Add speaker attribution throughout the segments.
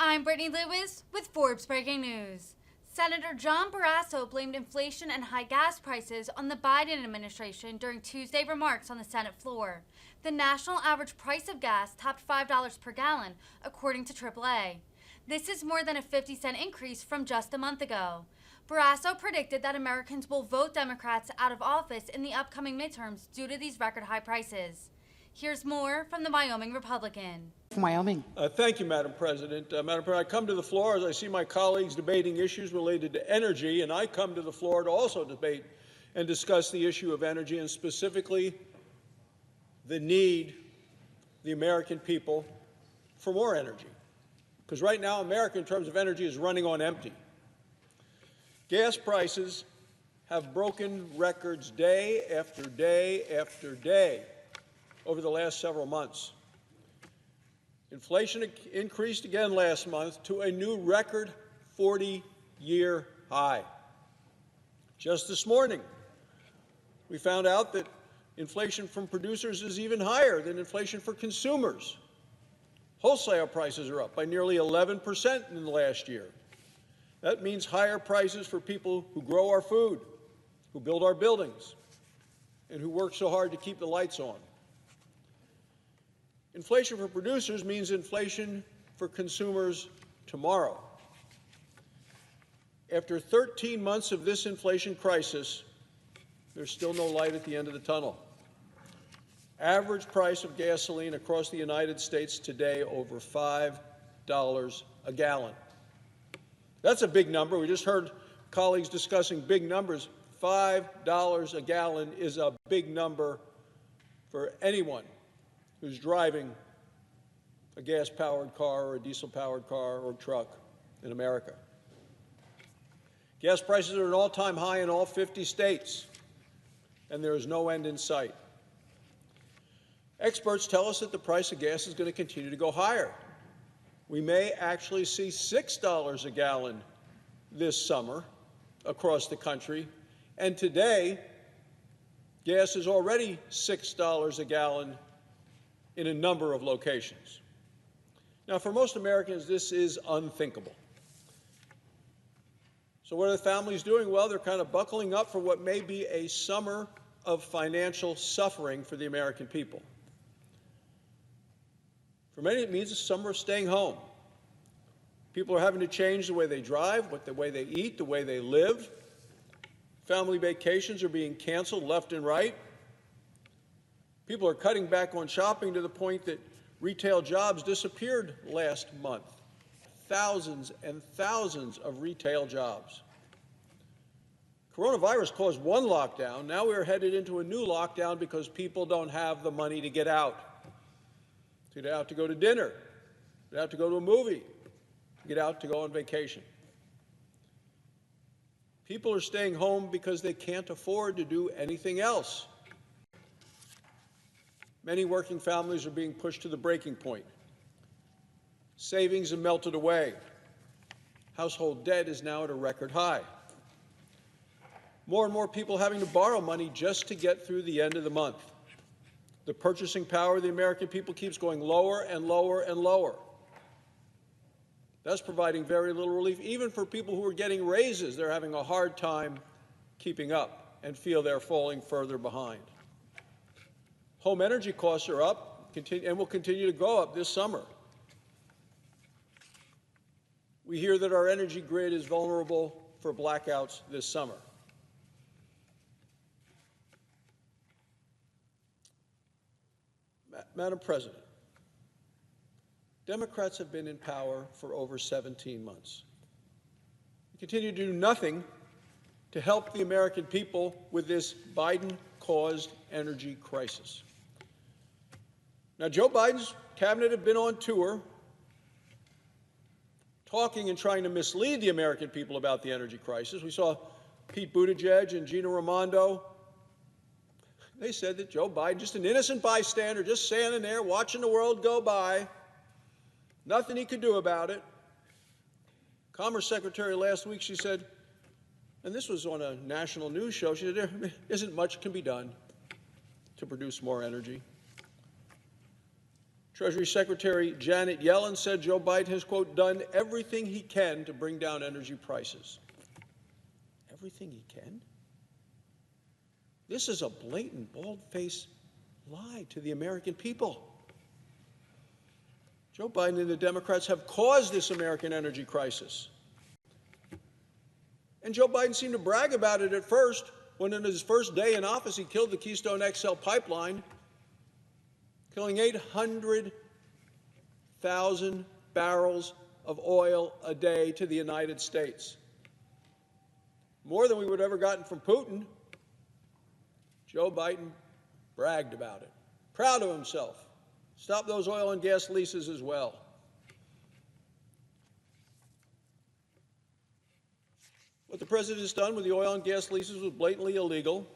Speaker 1: I'm Brittany Lewis with Forbes Breaking News. Senator John Barrasso blamed inflation and high gas prices on the Biden administration during Tuesday remarks on the Senate floor. The national average price of gas topped $5 per gallon, according to AAA. This is more than a 50-cent increase from just a month ago. Barrasso predicted that Americans will vote Democrats out of office in the upcoming midterms due to these record high prices. Here's more from the Wyoming Republican.
Speaker 2: Wyoming.
Speaker 3: Thank you, Madam President. Madam President, I come to the floor as I see my colleagues debating issues related to energy, and I come to the floor to also debate and discuss the issue of energy, and specifically the need, the American people, for more energy. Because right now, America, in terms of energy, is running on empty. Gas prices have broken records day after day after day over the last several months. Inflation increased again last month to a new record 40-year high. Just this morning, we found out that inflation from producers is even higher than inflation for consumers. Wholesale prices are up by nearly 11% in the last year. That means higher prices for people who grow our food, who build our buildings, and who work so hard to keep the lights on. Inflation for producers means inflation for consumers tomorrow. After 13 months of this inflation crisis, there's still no light at the end of the tunnel. Average price of gasoline across the United States today over $5 a gallon. That's a big number. We just heard colleagues discussing big numbers. $5 a gallon is a big number for anyone who's driving a gas-powered car or a diesel-powered car or truck in America. Gas prices are at an all-time high in all 50 states, and there is no end in sight. Experts tell us that the price of gas is going to continue to go higher. We may actually see $6 a gallon this summer across the country, and today, gas is already $6 a gallon in a number of locations. Now, for most Americans, this is unthinkable. So what are the families doing? Well, they're kind of buckling up for what may be a summer of financial suffering for the American people. For many, it means a summer of staying home. People are having to change the way they drive, the way they eat, the way they live. Family vacations are being canceled left and right. People are cutting back on shopping to the point that retail jobs disappeared last month. Thousands and thousands of retail jobs. Coronavirus caused one lockdown. Now we're headed into a new lockdown because people don't have the money to get out. To get out to go to dinner, get out to go to a movie, get out to go on vacation. People are staying home because they can't afford to do anything else. Many working families are being pushed to the breaking point. Savings have melted away. Household debt is now at a record high. More and more people having to borrow money just to get through the end of the month. The purchasing power of the American people keeps going lower and lower and lower. That's providing very little relief. Even for people who are getting raises, they're having a hard time keeping up and feel they're falling further behind. Home energy costs are up and will continue to go up this summer. We hear that our energy grid is vulnerable for blackouts this summer. Madam President, Democrats have been in power for over 17 months. We continue to do nothing to help the American people with this Biden-caused energy crisis. Now, Joe Biden's cabinet have been on tour talking and trying to mislead the American people about the energy crisis. We saw Pete Buttigieg and Gina Raimondo. They said that Joe Biden, just an innocent bystander, just standing there watching the world go by, nothing he could do about it. Commerce Secretary last week, she said, and this was on a national news show, she said, there isn't much can be done to produce more energy. Treasury Secretary Janet Yellen said Joe Biden has, quote, done everything he can to bring down energy prices. Everything he can? This is a blatant, bald-faced lie to the American people. Joe Biden and the Democrats have caused this American energy crisis. And Joe Biden seemed to brag about it at first, when in his first day in office he killed the Keystone XL pipeline, killing 800,000 barrels of oil a day to the United States. More than we would have ever gotten from Putin. Joe Biden bragged about it, proud of himself. Stop those oil and gas leases as well. What the president has done with the oil and gas leases was blatantly illegal,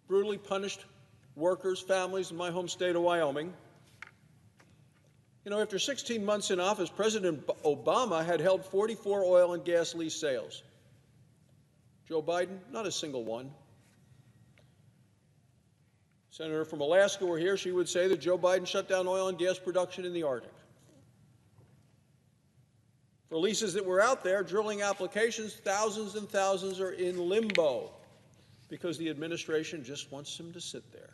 Speaker 3: brutally punished workers, families in my home state of Wyoming. You know, after 16 months in office, President Obama had held 44 oil and gas lease sales. Joe Biden, not a single one. Senator from Alaska were here, she would say that Joe Biden shut down oil and gas production in the Arctic. For leases that were out there, drilling applications, thousands and thousands are in limbo because the administration just wants them to sit there.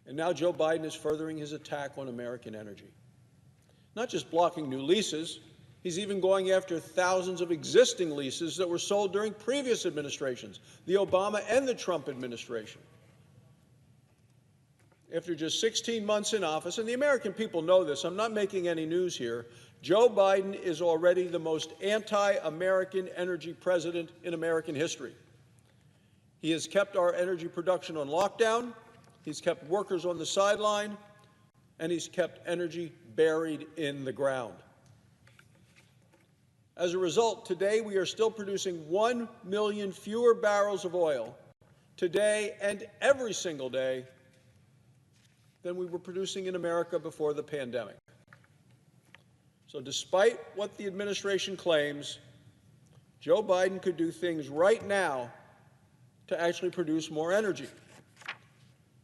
Speaker 3: And now Joe Biden is furthering his attack on American energy. Not just blocking new leases, he's even going after thousands of existing leases that were sold during previous administrations, the Obama and the Trump administration. After just 16 months in office, and the American people know this, I'm not making any news here, Joe Biden is already the most anti-American energy president in American history. He has kept our energy production on lockdown, he's kept workers on the sideline, and he's kept energy buried in the ground. As a result, today we are still producing 1 million fewer barrels of oil today and every single day than we were producing in America before the pandemic. So despite what the administration claims, Joe Biden could do things right now to actually produce more energy.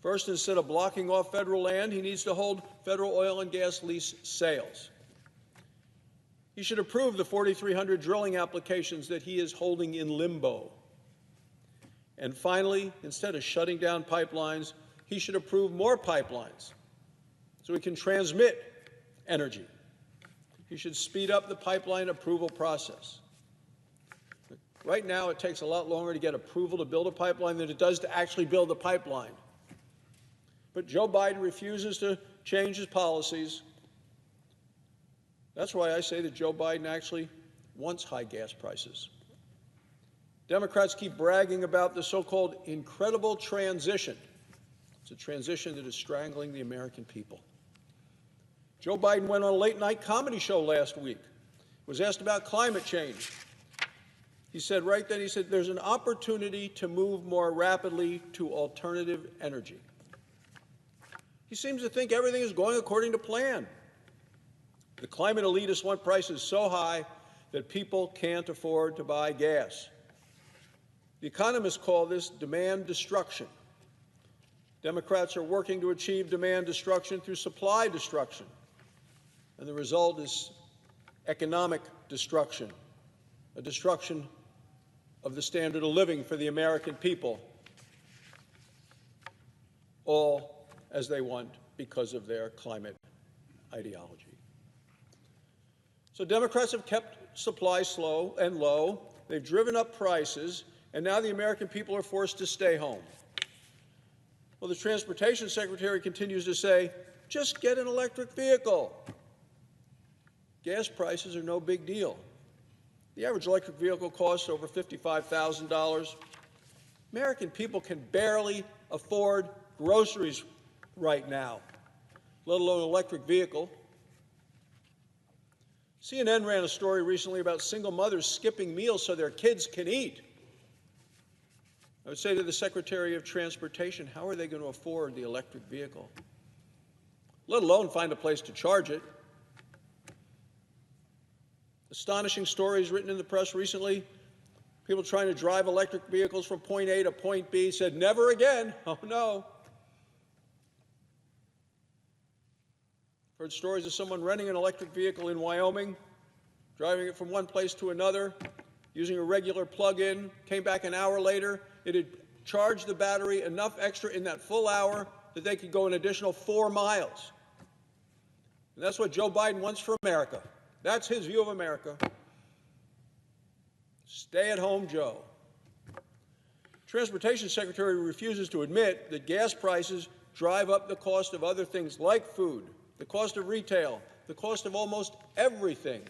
Speaker 3: First, instead of blocking off federal land, he needs to hold federal oil and gas lease sales. He should approve the 4,300 drilling applications that he is holding in limbo. And finally, instead of shutting down pipelines, he should approve more pipelines so we can transmit energy. He should speed up the pipeline approval process. Right now, it takes a lot longer to get approval to build a pipeline than it does to actually build a pipeline. But Joe Biden refuses to change his policies. That's why I say that Joe Biden actually wants high gas prices. Democrats keep bragging about the so-called incredible transition. It's a transition that is strangling the American people. Joe Biden went on a late-night comedy show last week, was asked about climate change. He said right then, he said, there's an opportunity to move more rapidly to alternative energy. He seems to think everything is going according to plan. The climate elitists want prices so high that people can't afford to buy gas. The economists call this demand destruction. Democrats are working to achieve demand destruction through supply destruction. And the result is economic destruction, a destruction of the standard of living for the American people, all as they want because of their climate ideology. So Democrats have kept supply slow and low, they've driven up prices, and now the American people are forced to stay home. Well, the Transportation Secretary continues to say, just get an electric vehicle. Gas prices are no big deal. The average electric vehicle costs over $55,000. American people can barely afford groceries right now, let alone an electric vehicle. CNN ran a story recently about single mothers skipping meals so their kids can eat. I would say to the Secretary of Transportation, how are they going to afford the electric vehicle, let alone find a place to charge it? Astonishing stories written in the press recently. People trying to drive electric vehicles from point A to point B said, never again. Oh, no. Heard stories of someone renting an electric vehicle in Wyoming, driving it from one place to another, using a regular plug-in, came back an hour later, it had charged the battery enough extra in that full hour that they could go an additional 4 miles. And that's what Joe Biden wants for America. That's his view of America. Stay at home, Joe. Transportation Secretary refuses to admit that gas prices drive up the cost of other things like food, the cost of retail, the cost of almost everything.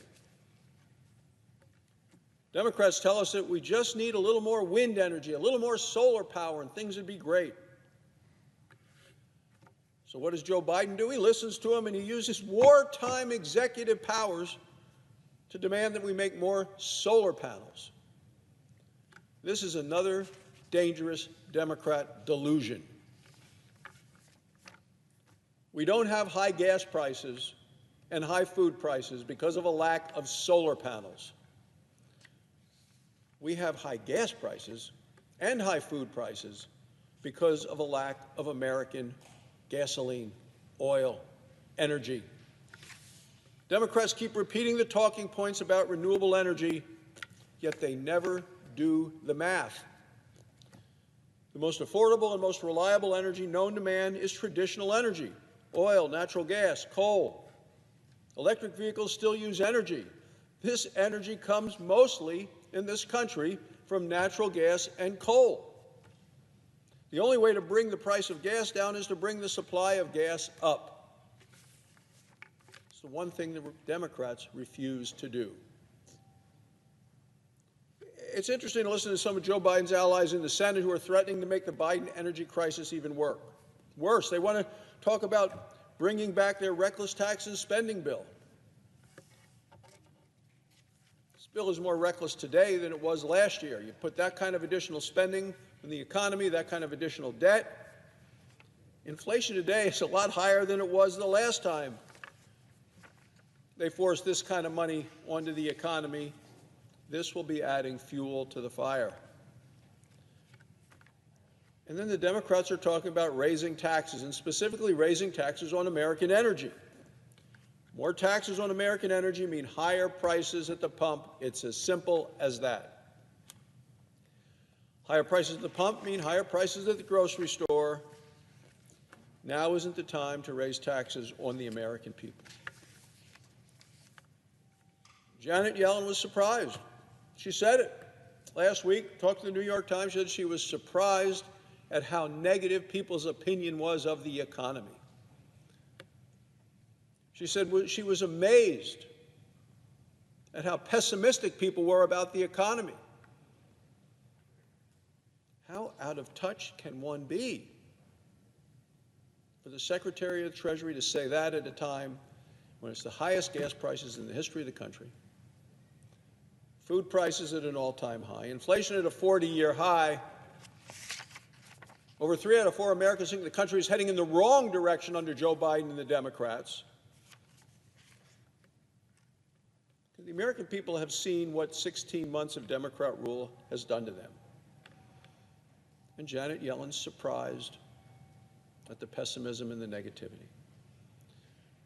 Speaker 3: Democrats tell us that we just need a little more wind energy, a little more solar power, and things would be great. So what does Joe Biden do? He listens to him, and he uses wartime executive powers to demand that we make more solar panels. This is another dangerous Democrat delusion. We don't have high gas prices and high food prices because of a lack of solar panels. We have high gas prices and high food prices because of a lack of American gasoline, oil, energy. Democrats keep repeating the talking points about renewable energy, yet they never do the math. The most affordable and most reliable energy known to man is traditional energy: oil, natural gas, coal. Electric vehicles still use energy. This energy comes mostly in this country from natural gas and coal. The only way to bring the price of gas down is to bring the supply of gas up. It's the one thing the Democrats refuse to do. It's interesting to listen to some of Joe Biden's allies in the Senate who are threatening to make the Biden energy crisis even worse. They want to talk about bringing back their reckless tax and spending bill. This bill is more reckless today than it was last year. You put that kind of additional spending in the economy, that kind of additional debt. Inflation today is a lot higher than it was the last time they forced this kind of money onto the economy. This will be adding fuel to the fire. And then the Democrats are talking about raising taxes, and specifically raising taxes on American energy. More taxes on American energy mean higher prices at the pump. It's as simple as that. Higher prices at the pump mean higher prices at the grocery store. Now isn't the time to raise taxes on the American people. Janet Yellen was surprised. She said it last week, talked to the New York Times, said she was surprised at how negative people's opinion was of the economy. She said she was amazed at how pessimistic people were about the economy. How out of touch can one be for the Secretary of the Treasury to say that at a time when it's the highest gas prices in the history of the country, food prices at an all-time high, inflation at a 40-year high? Over 3 out of 4 Americans think the country is heading in the wrong direction under Joe Biden and the Democrats. The American people have seen what 16 months of Democrat rule has done to them. And Janet Yellen's surprised at the pessimism and the negativity.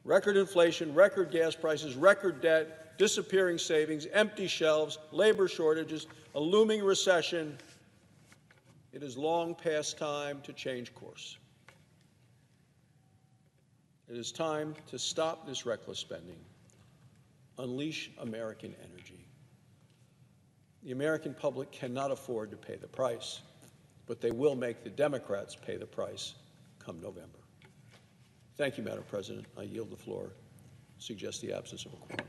Speaker 3: Record inflation, record gas prices, record debt, disappearing savings, empty shelves, labor shortages, a looming recession. It is long past time to change course. It is time to stop this reckless spending, unleash American energy. The American public cannot afford to pay the price, but they will make the Democrats pay the price come November. Thank you, Madam President. I yield the floor. Suggest the absence of a quorum.